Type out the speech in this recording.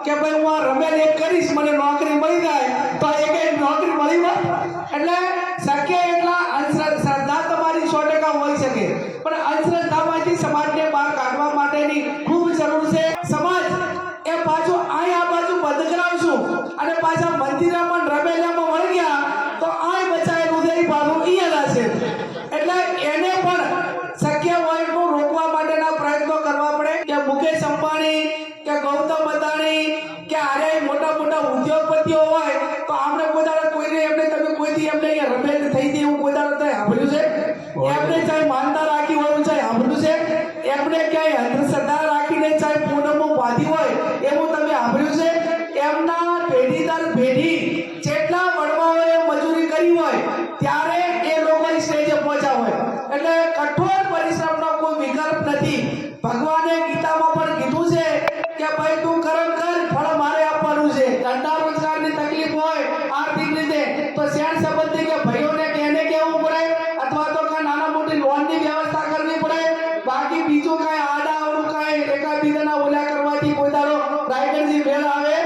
કે ભાઈ હું આ રમેલ એક કરીશ મને નોકરી મળી જાય તો એક નોકરી મળી હોય એટલે શક્ય એટલા અંધશ્રદ્ધા તમારી 100% હોઈ શકે પણ અંધશ્રદ્ધામાંથી સમાજને બહાર કાઢવા માટેની ખૂબ જરૂર છે સમાજ એ પાછું આ બાજુ બંધ કરાવશું અને પાછા મંદિરમાં રમેલામાં વળી ગયા તો આ બચાયેલું છે પાછું અહીંયા છે એટલે એને પણ શક્ય હોય તો રોકવા માટેના પ્રયત્નો કરવા પડે કે મુકેશ અંબાણી કે ગૌતમ અદાણી કે આરે મોટા મોટા ઉદ્યોગપતિઓ હોય તો આપણે કોઈ કોઈને એમને તમે કોઈથી એમને અહીંયા રમેલ થઈ દે એવું કોઈ દાડો સાંભળ્યું છે એમને ચાહે માનતા રાખી હોય ચાહે સાંભળ્યું છે એમને ક્યાંય અંધશ્રદ્ધા રાખીને ચાહે પૂનમમાં બાંધી હોય એવું તમે સાંભળ્યું છે એમના પેઢી દર પેઢી જેટલા વડવાઓએ મજૂરી કરી હોય ત્યારે એ લોકો સ્ટેજે પહોંચ્યા હોય એટલે કઠોર પરિશ્રમનો કોઈ વિકલ્પ નથી ભગવાને ગીતામાં પણ કીધું છે કે ભાઈ તું કર્મ કર ફળ મારે આપવાનું છે ધંધા રોજગારની તકલીફ હોય આર્થિક રીતે તો શેર સંબંધી કે ભાઈઓને એને કહેવું પડે અથવા તો કાંઈ નાના મોટી લોનની વ્યવસ્થા કરવી પડે બાકી બીજું કાંઈ આડા અવળું કાંઈ એકાબીજાના ઓલા કરવાથી કોઈ દાડો રાયગઢથી મેળ આવે